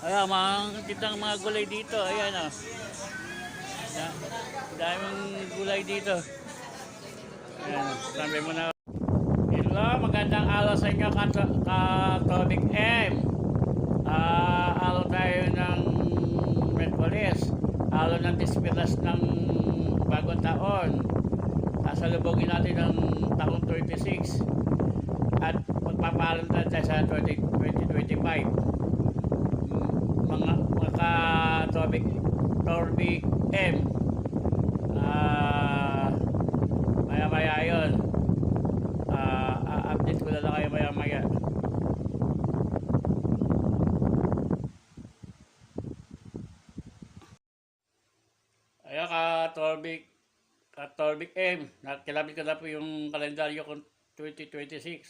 Ayan, mga titang mga gulay dito. Ayan o. Daming gulay dito. Ayan, sabi mo na. Hello, magandang araw sa inyo, Katobik M. Araw tayo ng Merkulis. Araw ng Dispiras ng Bagong Taon. Sasalubogin natin ng taong 26. At magpapalam tayo sa 2025. Mga Katobik M. Maya-maya yun. Update ko na lang kayo maya-maya. Ayan, Katobik M. Kilabit ko na po yung kalendaryo ko 2026.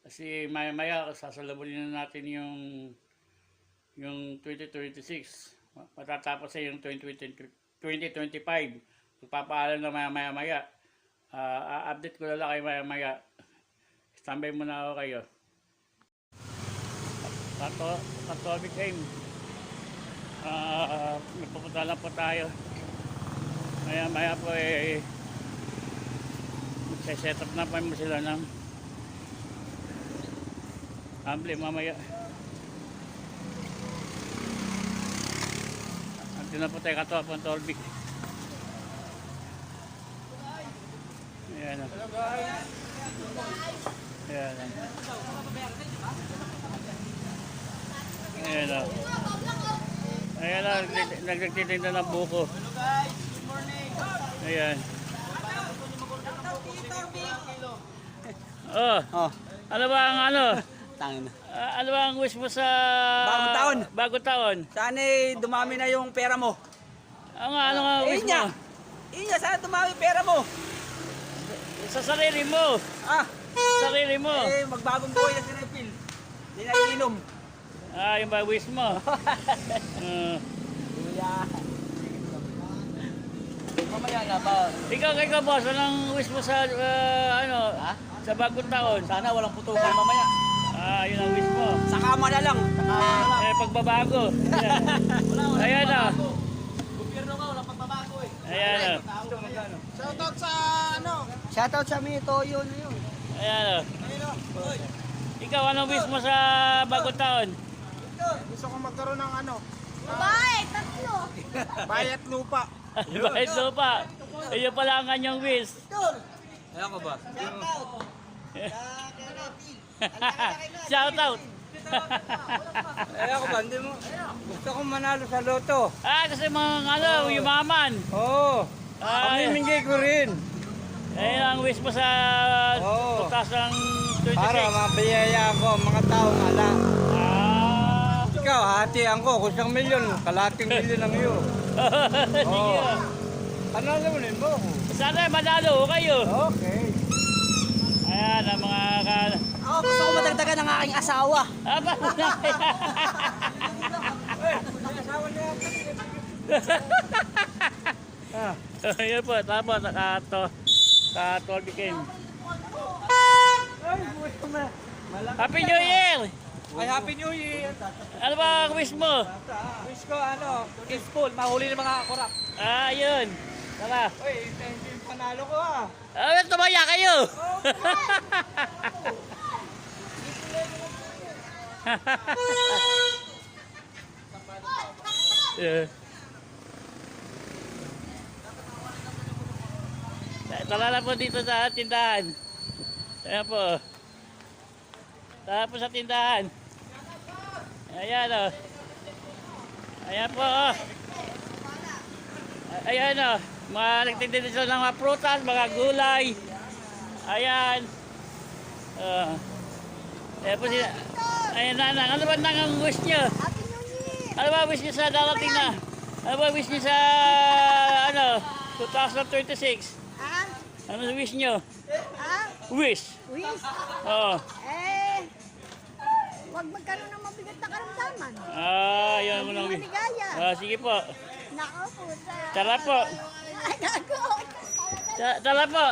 Kasi maya-maya sasalubogin na natin yung 2026. Matatapos sa yung 2025. Magpapaalam na maya-maya. Update ko na lang kayo maya-maya. Standby muna ako kayo. Katobik M. Pupunta lang po tayo. Maya-maya po set up na pa mo sila ng ambli mamaya. Ito na po tayo Katobik. Ayan o. Ayan o. Ayan o. Ayan o. Nagtitinda ng buko. Ayan. Oh. Ano ba ang ano? Ano ba ang wish mo sa Bagong taon? Bagong taon? Sana dumami na yung pera mo. Ano nga wish mo? Inya, sana dumami pera mo. Sa sarili mo. Sarili mo. Magbagong buhay na si Nepil. Hindi na iinom. Yung ba wish mo? Mamaya na ba? Ikaw boss, anong wish mo sa sa bagong taon? Sana walang putukan mamaya. Yun ang wish mo. Sa kama na lang. Pagbabago. Ayan o. Gobyerno nga, walang pagbabago eh. Ayan o. Shoutout sa Shoutout sa Mito, yun. Ayan o. Ikaw, anong wish mo sa bagong taon? Gusto ko magkaroon ng Babae, tatlo. bayat lupa. Bahit lupa. Iyon pala ang kanyang wish. Ayan ko ba? Shout out. Ayan ko ba? Hindi mo. Gusto kong manalo sa loto. Kasi mga yumaman. Oo. Pamimigay ko rin. Ayun ang wish mo sa tutas ng 26. Para mabiyayaan ko ang mga taong ala. Ikaw, hatian ko. Kung 1 milyon, kalating milyon lang yun. Sige. Panalo mo rin mo. Sana manalo kayo. Okay. Ayan ang mga Ako gusto ko madagdagan ng aking asawa. Ayan po, tapos Katobik M. Happy New Year! Ay, Happy New Year! Ano ba ang wish mo? Wish ko peaceful, mahuli ng mga kurap. Yun. Tara. Uy, yung panalo ko Tumaya kayo! Tara na po dito sa tindahan. Ayan po. Tara po sa tindahan. Ayan o. Ayan po o. Ayan o. Mga nagtitinda sila ng mga prutas, mga gulay. Ayan. Ayan po sila. Ayan nanang. Ano ba nangang wish nyo? Happy New Year. Ano ba wish nyo sa darating na? Ano ba wish nyo sa 2026? Ano wish nyo? Wish. Wish. Oo. Huwag magkaroon ng mabigat na karamdaman. Yun mo nang wish. Maligaya. Sige po. Nako po. Tara po. Ay, gago. Tara po.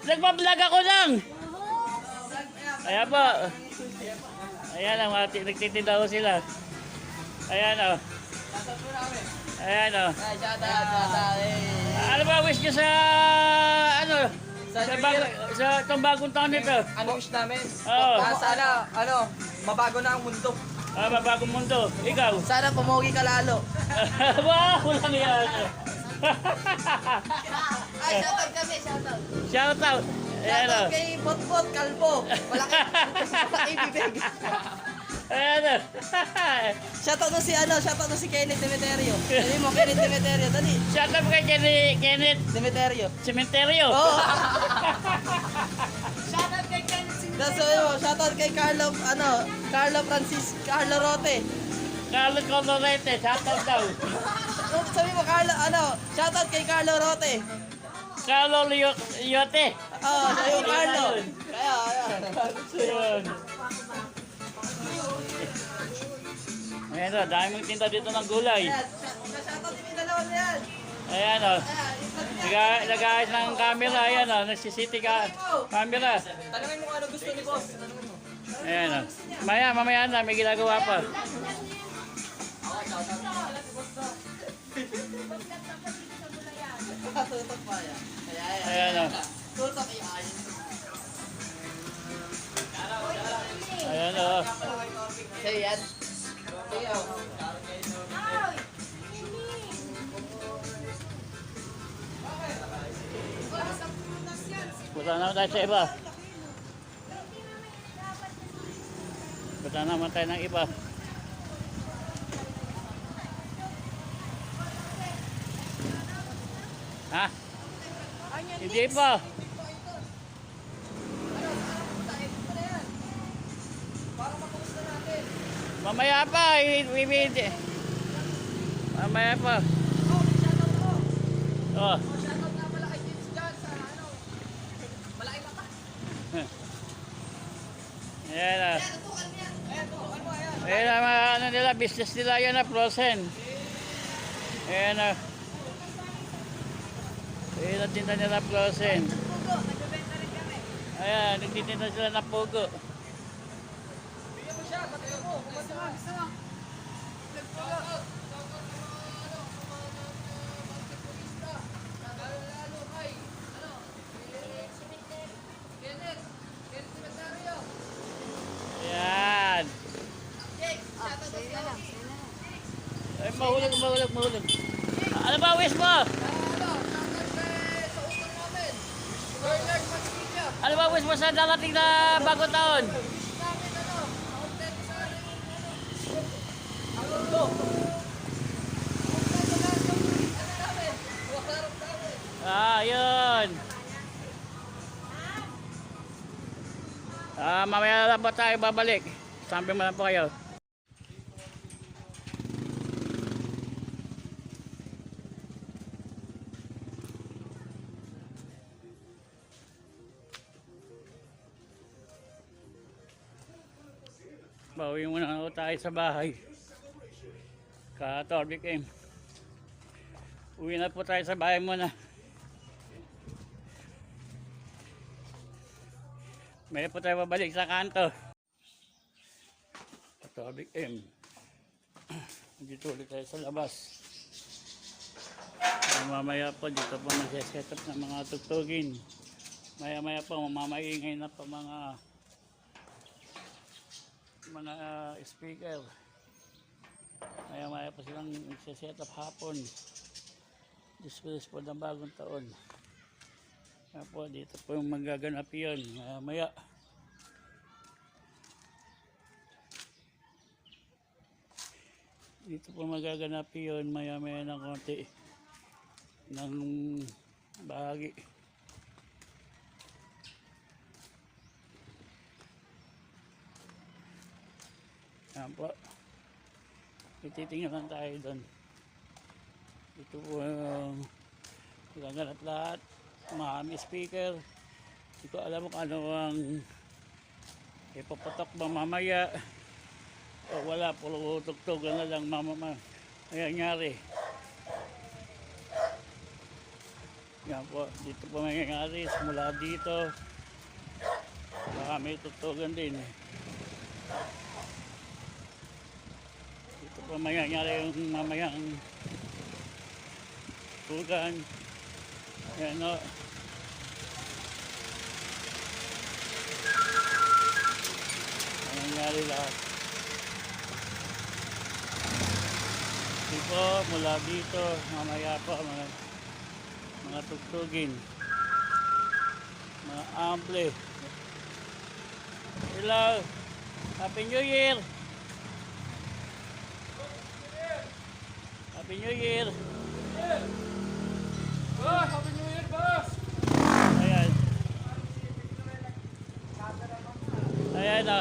Nagpa-vlog ako lang. Ayan po. Ayan ang nagtitinda ko sila. Ayan o. Ayan o. Ano ba wish nyo sa ano? Sa itong bagong taon nito? Ano wish namin? Oo. Sana, mabago na ang mundo. Bagong mundo. Ikaw? Sana pumogi ka lalo. Wow, lang yan. Ay, shoutout kami, shoutout. Shout out. Ayan o. Shoutout kay Botbot Kalbo. Malaki bibig. Ayan o. Shoutout na si Kenneth Demeterio. Dali mo, Kenneth Demeterio, dali. Shout out kay Kenneth Demeterio. Cementerio. Oo. Tapos sabi mo, shoutout kay Carlo Rote. Carlos Colorete. Shout out daw. Sabi mo, shoutout kay Carlo Rote. Carlo Yote. Oo, sabi mo, Carlo. Kaya. Ayun. Ayan o, dami mong tinta dito ng gulay. Ayan, shoutout din yung dalawa na yan. Ayan o. Ayan, Nag-ayos ng camera. Ayan o, nagsisiti ka. Camera. tanungin mo kung ano gusto ni boss. Tanungin mo. Ayan o. Mamaya na, may ginagawa pa. Tutok pa yan. Ayan o. Tutok yan. Ayan o. Say yan. Sige, Punta naman tayo sa iba. Punta naman tayo ng iba. Ha? Hindi pa. Mamaya pa. Mamaya pa. Oh. Ayan na. Ayan na, ano nila, business nila yan na, frozen. Ayan na. Ayan na tinta nila, frozen. Ayan, nagtitinda sila ng pugo. Ayan. Ay, mahulog. Ano ba wish mo? Ano ba wish mo sa darating na bagong taon? Yun. Mamaya na lang ba tayo babalik? Sabi mo lang po kayo. Bawi muna ako tayo sa bahay. Ka-Torbic M. Uwi na po tayo sa bahay muna. May po tayo babalik sa kanto. Ka-Torbic M. Dito ulit tayo sa labas. Mamaya po dito po mag-set up ng mga tugtugin. Maya po mamaingay na po mga speaker. Maya po silang set up hapon. Displays po ng bagong taon. Kaya po dito po yung magaganap yun. Maya. Dito po magaganap yun. Maya ng konti ng bahagi. Yan po. Ititingnan tayo doon. Ito po lahat. Marami speaker. Hindi ko alam kung ano ang ipapatok ba mamaya. O wala, puro tugtugan na lang nangyayari. Yan po. Dito po nangyayari. Mula dito. Baka may tutugan din. Ito pa mangyayari yung mamayang tugan. Yan o. Nangyayari lahat. Ito mula dito, mamaya po mga tugtugin. Mga ample. Hello. Happy New Year. Happy New Year. Boss, Happy New Year, boss! Ayan. Ayan o.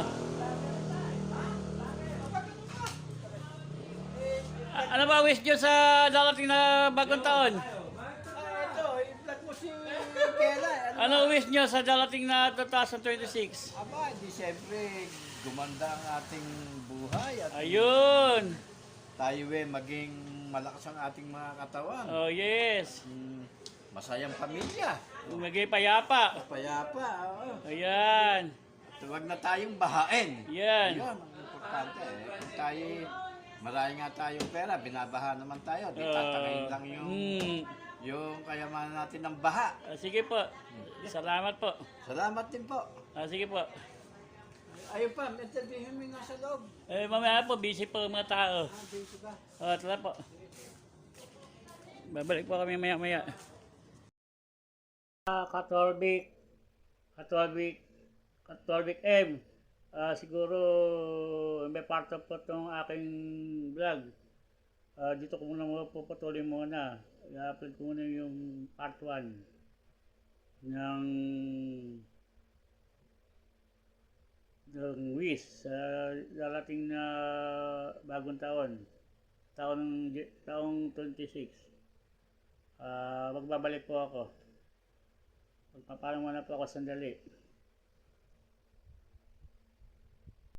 Ano ba wish nyo sa darating na bagong taon? Ito, i-vlog mo si Kela. Ano wish nyo sa darating na 2026? Aba, di siyempre gumanda ang ating buhay at Ayun. tayo maging malakas ang ating mga katawan. Oh yes. Masayang pamilya. Magay payapa. Payapa, oo. Ayan. Huwag na tayong bahain. Yan. Yun, ang importante. Kung tayo, marami nga tayong pera, binabaha naman tayo. Di tatangayin lang yung kayamanan natin ng baha. Sige po. Salamat po. Salamat din po. Sige po. Ayun pa, interviewin mo yung nasa loob. Mamaya po, busy po ang mga tao. Dito ka. Tara po. Babalik po kami maya-maya. Katolbik M. Siguro may part of po itong aking vlog. Dito ko muna puputulin muna. I-upload ko muna yung part 1 ng wish sa darating na bagong taong 26. Magbabalik po ako. Magpapalang muna po ako sandali.